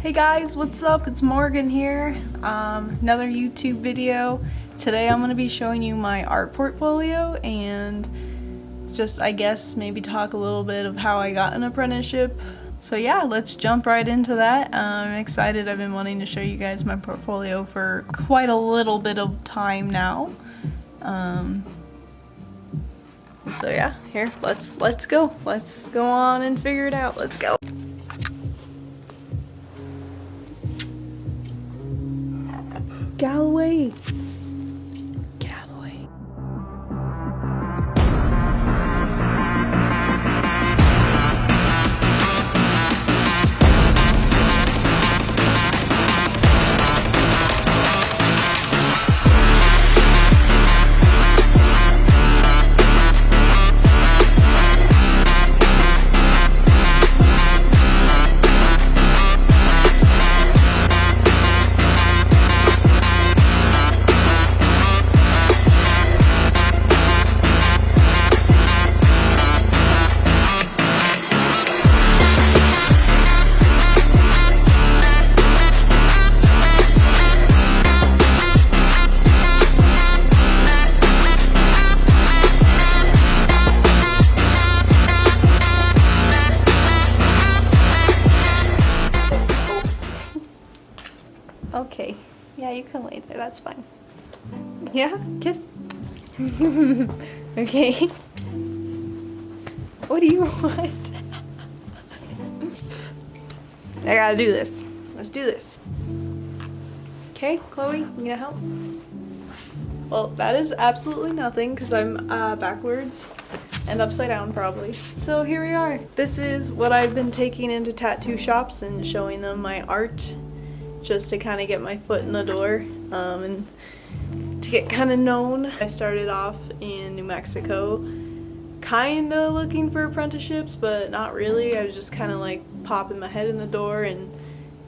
Hey guys, what's up? It's Morgan here. Another YouTube video. Today I'm going to be showing you my art portfolio and just, I guess, maybe talk a little bit of how I got an apprenticeship. So yeah, let's jump right into that. I'm excited. I've been wanting to show you guys my portfolio for quite a little bit of time now. So yeah, here, let's go. Let's go on and figure it out. Let's go. Galloway. Okay, yeah, you can lay there, that's fine. Yeah, kiss. Okay. What do you want? I gotta do this. Let's do this. Okay, Chloe, you gonna help? Well, that is absolutely nothing because I'm backwards and upside down probably. So here we are. This is what I've been taking into tattoo shops and showing them my art, just to kind of get my foot in the door and to get kind of known. I started off in New Mexico, kind of looking for apprenticeships, but not really. I was just kind of like popping my head in the door and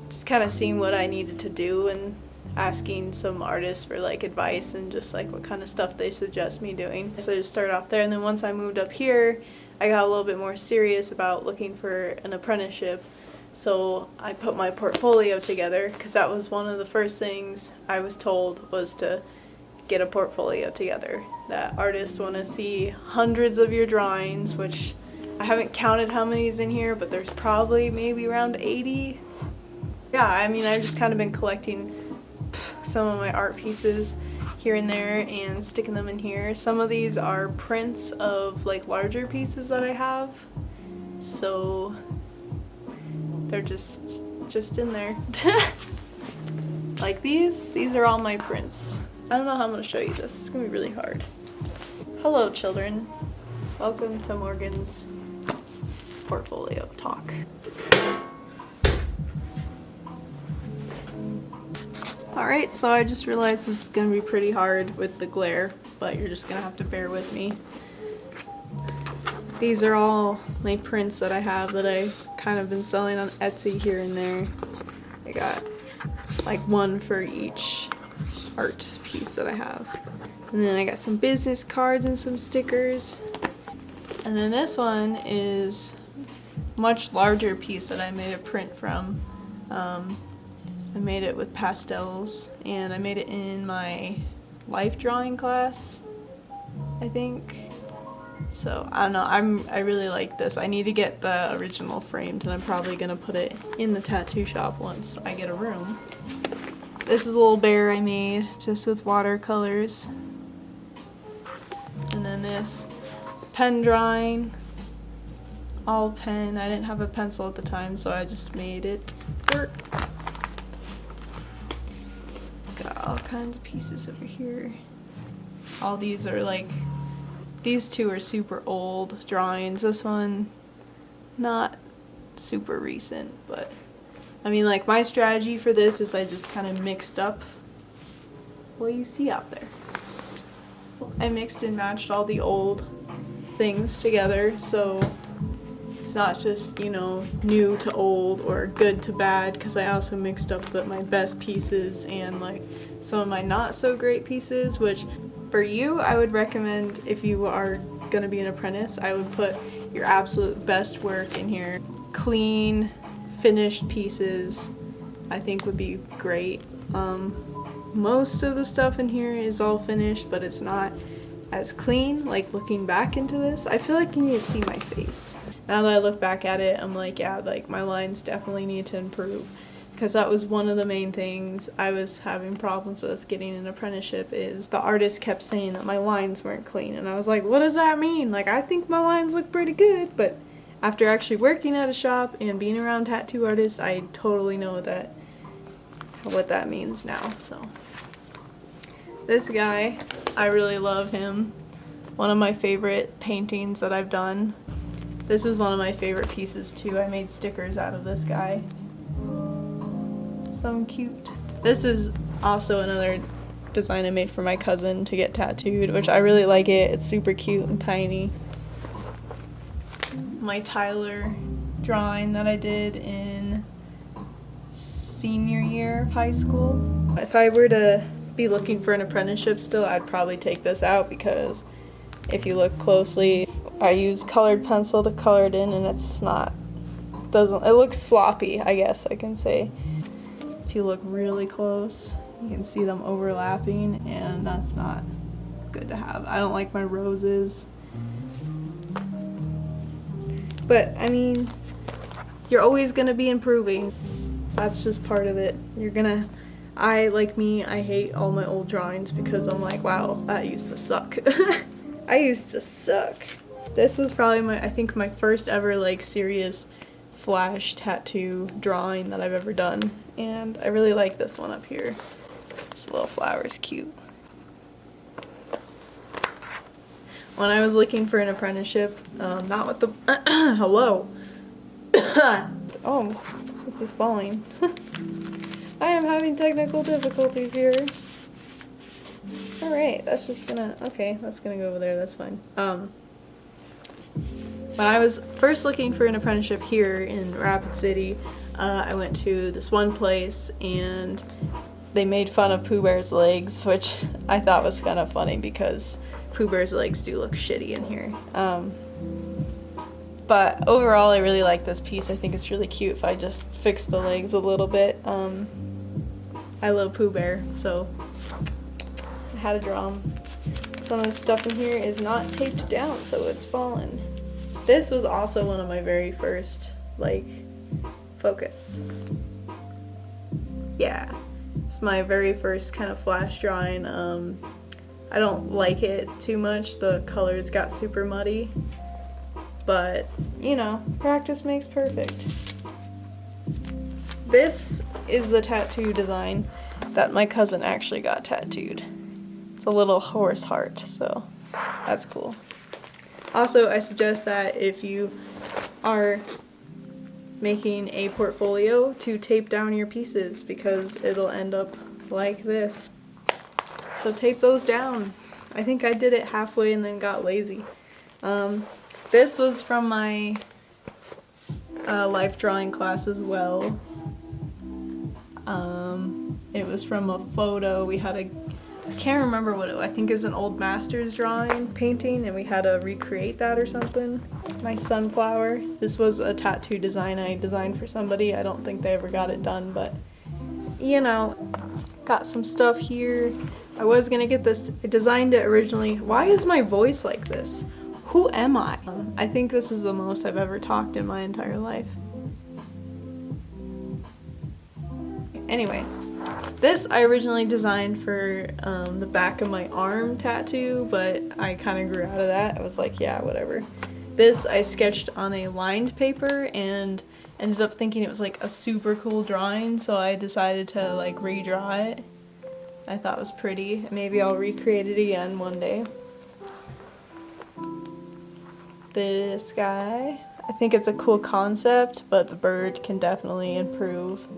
just kind of seeing what I needed to do and asking some artists for like advice and just like what kind of stuff they suggest me doing. So I just started off there, and then once I moved up here, I got a little bit more serious about looking for an apprenticeship. So I put my portfolio together because that was one of the first things I was told, was to get a portfolio together. That artists want to see hundreds of your drawings, which I haven't counted how many is in here, but there's probably maybe around 80. Yeah, I mean, I've just kind of been collecting some of my art pieces here and there and sticking them in here. Some of these are prints of like larger pieces that I have, so they're just in there. Like these are all my prints. I don't know how I'm gonna show you this. It's gonna be really hard. Hello children. Welcome to Morgan's portfolio talk. Alright, so I just realized this is gonna be pretty hard with the glare, but you're just gonna have to bear with me. These are all my prints that I have that I've kind of been selling on Etsy here and there. I got like one for each art piece that I have. And then I got some business cards and some stickers. And then this one is a much larger piece that I made a print from. I made it with pastels, and I made it in my life drawing class, I think. So I don't know, I really like this. I need to get the original framed, and I'm probably gonna put it in the tattoo shop once I get a room. This is a little bear I made just with watercolors. And then this pen drawing, all pen. I didn't have a pencil at the time, so I just made it dirt. Got all kinds of pieces over here. All these are like, these two are super old drawings. This one, not super recent, but I mean, like, my strategy for this is I just kind of mixed up what you see out there. I mixed and matched all the old things together, so it's not just, you know, new to old or good to bad, because I also mixed up my best pieces and like some of my not so great pieces, which for you, I would recommend, if you are gonna be an apprentice, I would put your absolute best work in here. Clean, finished pieces, I think would be great. Most of the stuff in here is all finished, but it's not as clean. Like looking back into this, I feel like you need to see my face. Now that I look back at it, I'm like, yeah, like my lines definitely need to improve, because that was one of the main things I was having problems with getting an apprenticeship. Is the artist kept saying that my lines weren't clean, and I was like, what does that mean? Like, I think my lines look pretty good, but after actually working at a shop and being around tattoo artists, I totally know what that means now. So this guy, I really love him. One of my favorite paintings that I've done. This is one of my favorite pieces too. I made stickers out of this guy. So cute. This is also another design I made for my cousin to get tattooed, which I really like it. It's super cute and tiny. My Tyler drawing that I did in senior year of high school. If I were to be looking for an apprenticeship still, I'd probably take this out, because if you look closely, I use colored pencil to color it in, and it looks sloppy, I guess I can say. If you look really close, you can see them overlapping, and that's not good to have. I don't like my roses. But, I mean, you're always gonna be improving. That's just part of it. I hate all my old drawings, because I'm like, wow, that used to suck. I used to suck. This was probably I think my first ever like serious flash tattoo drawing that I've ever done. And I really like this one up here. This little flower is cute. When I was looking for an apprenticeship, not with the, hello. Oh, this is falling. I am having technical difficulties here. Alright, that's gonna go over there, that's fine. When I was first looking for an apprenticeship here in Rapid City, I went to this one place and they made fun of Pooh Bear's legs, which I thought was kind of funny because Pooh Bear's legs do look shitty in here. But overall, I really like this piece. I think it's really cute if I just fix the legs a little bit. I love Pooh Bear, so I had to draw him. Some of the stuff in here is not taped down, so it's fallen. This was also one of my very first, focus. Yeah, it's my very first kind of flash drawing. I don't like it too much. The colors got super muddy. But, practice makes perfect. This is the tattoo design that my cousin actually got tattooed. It's a little horse heart, so that's cool. Also, I suggest that if you are making a portfolio to tape down your pieces, because it'll end up like this. So tape those down. I think I did it halfway and then got lazy. This was from my life drawing class as well. It was from a photo. We had I can't remember what it was. I think it was an old master's drawing painting, and we had to recreate that or something. My sunflower. This was a tattoo design I designed for somebody. I don't think they ever got it done, but got some stuff here. I was gonna get this. I designed it originally. Why is my voice like this? Who am I? I think this is the most I've ever talked in my entire life. Anyway, this I originally designed for the back of my arm tattoo, but I kind of grew out of that. I was like, yeah, whatever. This I sketched on a lined paper and ended up thinking it was like a super cool drawing, so I decided to redraw it. I thought it was pretty. Maybe I'll recreate it again one day. This guy, I think it's a cool concept, but the bird can definitely improve.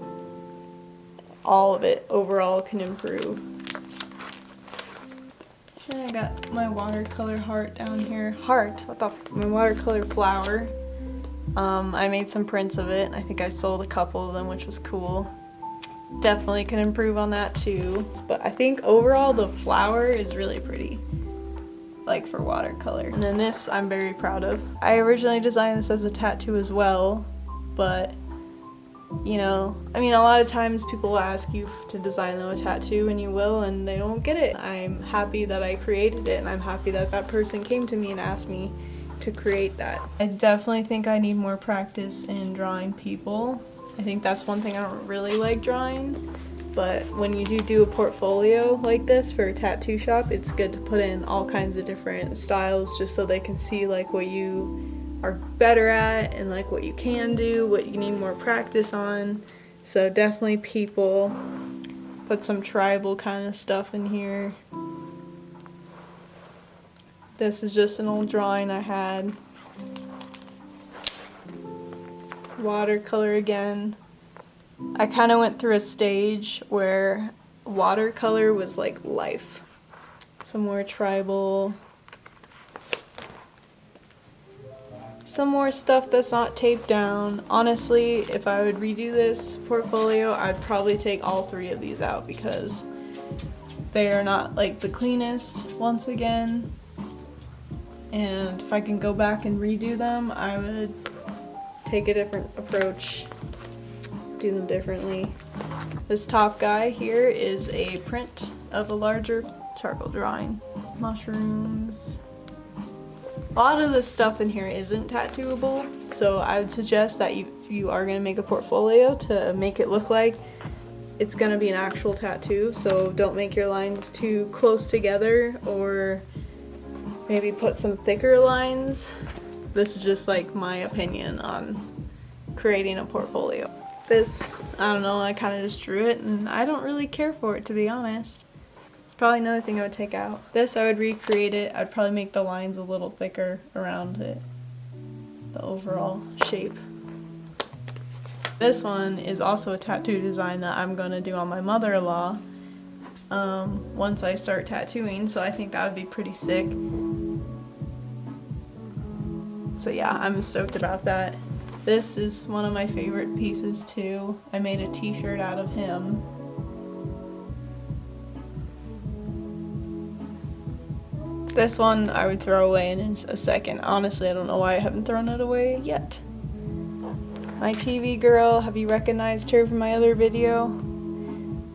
All of it overall can improve. And I got my watercolor heart down here. My watercolor flower. I made some prints of it. I think I sold a couple of them, which was cool. Definitely can improve on that too. But I think overall the flower is really pretty. For watercolor. And then this I'm very proud of. I originally designed this as a tattoo as well, but you know, I mean, a lot of times people will ask you to design them a tattoo and you will, and they don't get it. I'm happy that I created it, and I'm happy that that person came to me and asked me to create that. I definitely think I need more practice in drawing people. I think that's one thing I don't really like drawing, but when you do a portfolio like this for a tattoo shop, it's good to put in all kinds of different styles just so they can see like what you are better at and like what you can do, what you need more practice on. So definitely people. Put some tribal kind of stuff in here. This is just an old drawing I had. Watercolor again. I kind of went through a stage where watercolor was like life. Some more tribal. Some more stuff that's not taped down. Honestly, if I would redo this portfolio, I'd probably take all 3 of these out because they are not like the cleanest once again. And if I can go back and redo them, I would take a different approach, do them differently. This top guy here is a print of a larger charcoal drawing. Mushrooms. A lot of this stuff in here isn't tattooable, so I would suggest that if you are going to make a portfolio, to make it look like it's going to be an actual tattoo. So don't make your lines too close together, or maybe put some thicker lines. This is just like my opinion on creating a portfolio. This, I don't know, I kind of just drew it and I don't really care for it, to be honest. It's probably another thing I would take out. This, I would recreate it. I'd probably make the lines a little thicker around it, the overall shape. This one is also a tattoo design that I'm gonna do on my mother-in-law once I start tattooing, so I think that would be pretty sick. So yeah, I'm stoked about that. This is one of my favorite pieces too. I made a t-shirt out of him. This one I would throw away in a second. Honestly, I don't know why I haven't thrown it away yet. My TV girl, have you recognized her from my other video?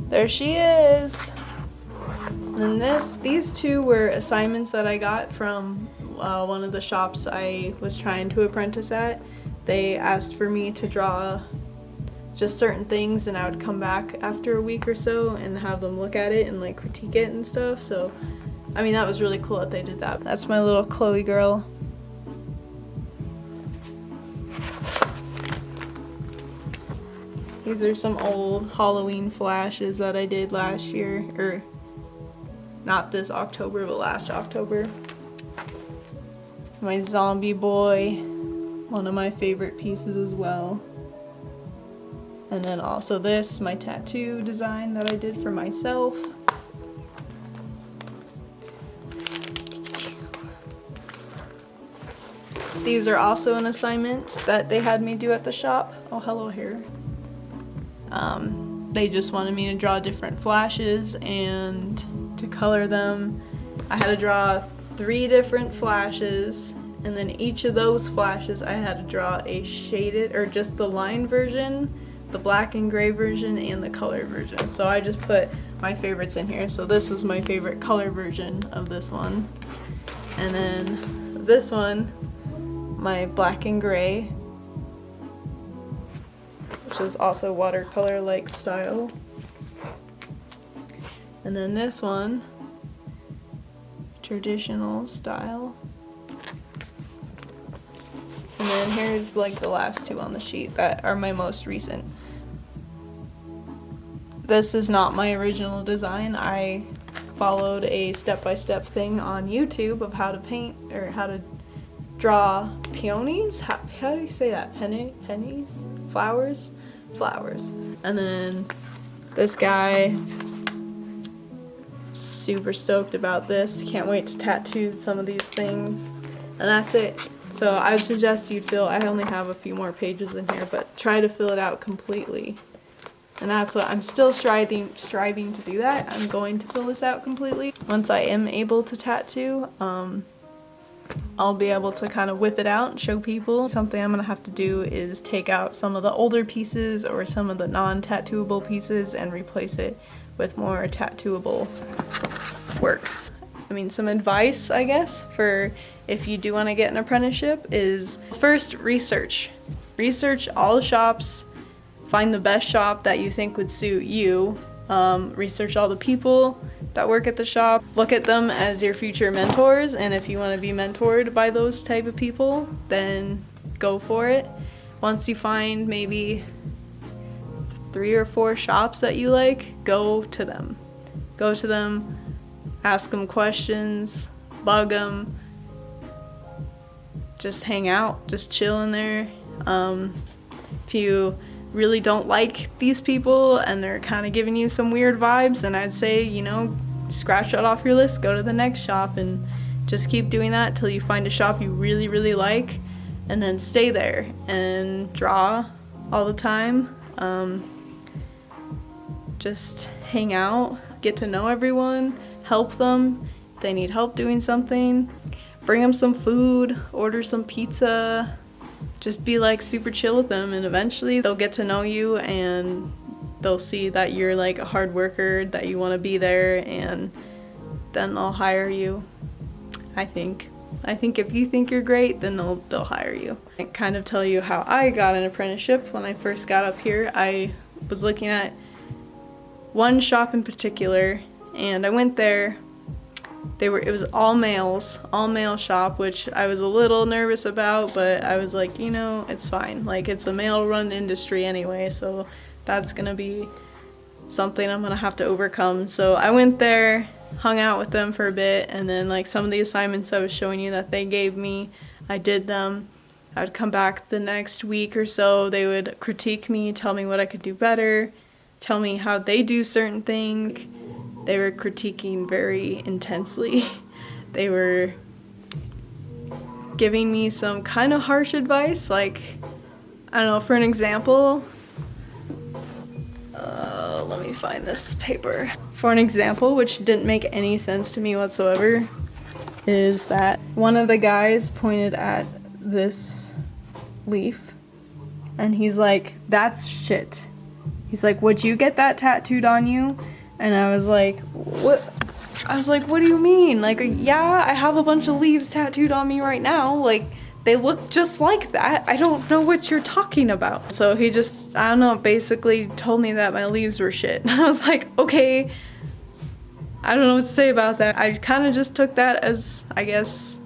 There she is! And these 2 were assignments that I got from one of the shops I was trying to apprentice at. They asked for me to draw just certain things, and I would come back after a week or so and have them look at it and like critique it and stuff. So I mean, that was really cool that they did that. That's my little Chloe girl. These are some old Halloween flashes that I did last year, or not this October, but last October. My zombie boy, one of my favorite pieces as well. And then also this, my tattoo design that I did for myself. These are also an assignment that they had me do at the shop. Oh, hello here. They just wanted me to draw different flashes and to color them. I had to draw 3 different flashes, and then each of those flashes I had to draw a shaded, or just the line version, the black and gray version, and the color version. So I just put my favorites in here. So this was my favorite color version of this one. And then this one, my black and gray, which is also watercolor-like style. And then this one, traditional style. And then here's like the last 2 on the sheet that are my most recent. This is not my original design. I followed a step-by-step thing on YouTube of how to paint, or how to draw peonies? How do you say that? Pennies? Flowers? Flowers. And then this guy, super stoked about this. Can't wait to tattoo some of these things. And that's it. So I would suggest you I only have a few more pages in here, but try to fill it out completely. And that's what I'm still striving to do that. I'm going to fill this out completely once I am able to tattoo. I'll be able to kind of whip it out and show people. Something I'm gonna have to do is take out some of the older pieces or some of the non-tattooable pieces and replace it with more tattooable works. I mean, some advice, I guess, for if you do want to get an apprenticeship is first research. Research all the shops, find the best shop that you think would suit you. Research all the people that work at the shop. Look at them as your future mentors, and if you want to be mentored by those type of people, then go for it. Once you find maybe 3 or 4 shops that you like, go to them. Go to them, ask them questions, bug them, just hang out, just chill in there. If you really don't like these people and they're kind of giving you some weird vibes, then I'd say, you know, scratch that off your list, go to the next shop, and just keep doing that till you find a shop you really, really like, and then stay there and draw all the time. Just hang out, get to know everyone, help them if they need help doing something, bring them some food, order some pizza. Just be like super chill with them, and eventually they'll get to know you and they'll see that you're like a hard worker, that you want to be there, and then they'll hire you. I think if you think you're great, then they'll hire you. I kind of tell you how I got an apprenticeship. When I first got up here, I was looking at one shop in particular, and I went there. It was all male shop, which I was a little nervous about, but I was like, you know, it's fine. Like, it's a male-run industry anyway, so that's gonna be something I'm gonna have to overcome. So I went there, hung out with them for a bit, and then like some of the assignments I was showing you that they gave me, I did them. I would come back the next week or so, they would critique me, tell me what I could do better, tell me how they do certain things. They were critiquing very intensely. They were giving me some kind of harsh advice, like, I don't know, for an example, let me find this paper. For an example, which didn't make any sense to me whatsoever, is that one of the guys pointed at this leaf, and he's like, that's shit. He's like, would you get that tattooed on you? And I was like, what? I was like, what do you mean? Like, yeah, I have a bunch of leaves tattooed on me right now. Like, they look just like that. I don't know what you're talking about. So he just, I don't know, basically told me that my leaves were shit. And I was like, okay, I don't know what to say about that. I kind of just took that as, I guess,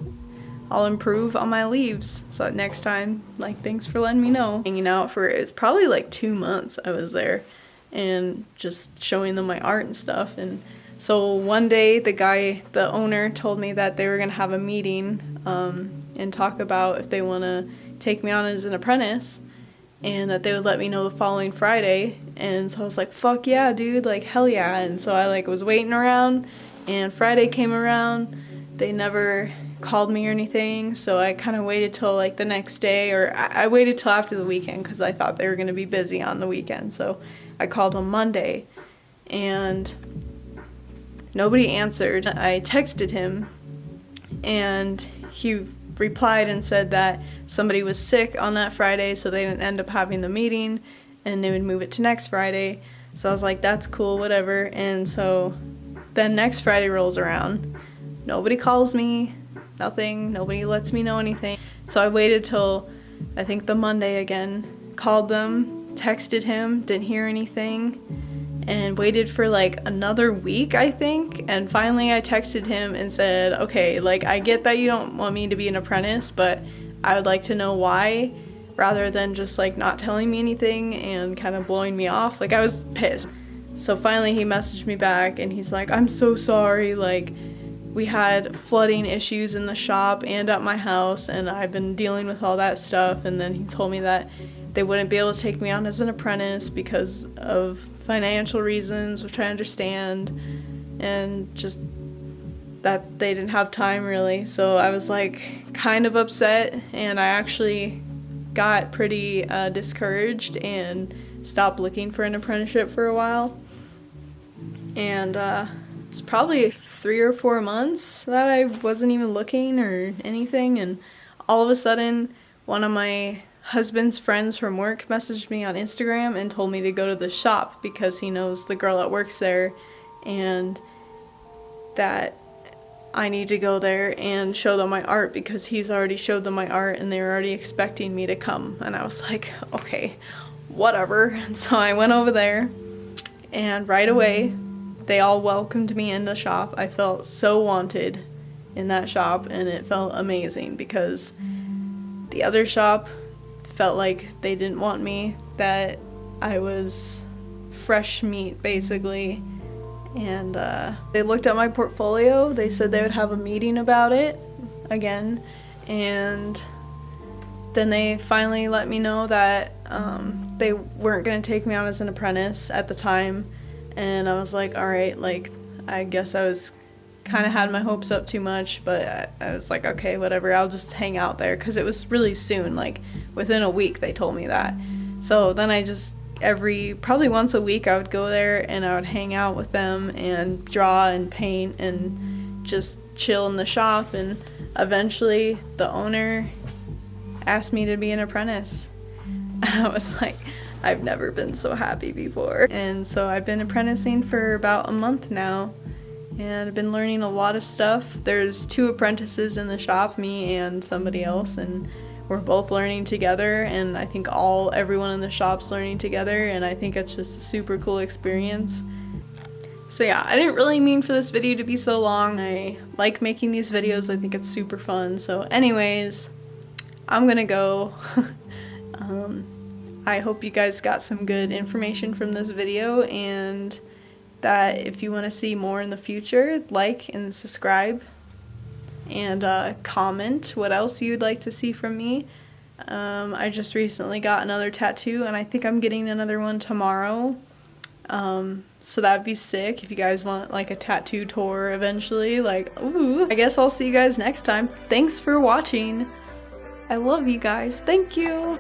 I'll improve on my leaves. So next time, like, thanks for letting me know. Hanging out for, it's probably like 2 months I was there, and just showing them my art and stuff. And so one day the owner told me that they were gonna have a meeting and talk about if they wanna take me on as an apprentice, and that they would let me know the following Friday. And so I was like, fuck yeah, dude, like, hell yeah. And so I like was waiting around, and Friday came around, they never called me or anything, so I kind of waited till like the next day, or I waited till after the weekend because I thought they were gonna be busy on the weekend. So I called on Monday and nobody answered. I texted him and he replied and said that somebody was sick on that Friday, so they didn't end up having the meeting and they would move it to next Friday. So I was like, that's cool, whatever. And so then next Friday rolls around. Nobody calls me, nothing, nobody lets me know anything. So I waited till I think the Monday again, called them, texted him, didn't hear anything, and waited for like another week, I think. And finally I texted him and said, okay, like, I get that you don't want me to be an apprentice, but I would like to know why, rather than just like not telling me anything and kind of blowing me off. Like, I was pissed. So finally he messaged me back and he's like, I'm so sorry, like, we had flooding issues in the shop and at my house, and I've been dealing with all that stuff. And then he told me that they wouldn't be able to take me on as an apprentice because of financial reasons, which I understand, and just that they didn't have time really. So I was like kind of upset, and I actually got pretty discouraged and stopped looking for an apprenticeship for a while. And it's probably 3 or 4 months that I wasn't even looking or anything, and all of a sudden one of my husband's friends from work messaged me on Instagram and told me to go to the shop because he knows the girl that works there and that I need to go there and show them my art because he's already showed them my art and they were already expecting me to come. And I was like, okay, whatever. And so I went over there and right away they all welcomed me in the shop. I felt so wanted in that shop and it felt amazing because the other shop felt like they didn't want me, that I was fresh meat basically. And they looked at my portfolio, they said they would have a meeting about it again, and then they finally let me know that they weren't going to take me on as an apprentice at the time. And I was like, alright, like, I guess I was kind of had my hopes up too much, but I was like, okay, whatever, I'll just hang out there, because it was really soon, like within a week they told me that. So then I just probably once a week I would go there and I would hang out with them and draw and paint and just chill in the shop, and eventually the owner asked me to be an apprentice. And I was like, I've never been so happy before. And so I've been apprenticing for about a month now and I've been learning a lot of stuff. There's 2 apprentices in the shop, me and somebody else, and we're both learning together, and I think everyone in the shop's learning together, and I think it's just a super cool experience. So yeah, I didn't really mean for this video to be so long. I like making these videos, I think it's super fun. So anyways, I'm gonna go. I hope you guys got some good information from this video, and that if you want to see more in the future, like and subscribe. And comment what else you'd like to see from me. I just recently got another tattoo and I think I'm getting another one tomorrow. So that'd be sick if you guys want like a tattoo tour eventually. Like, ooh. I guess I'll see you guys next time. Thanks for watching. I love you guys. Thank you.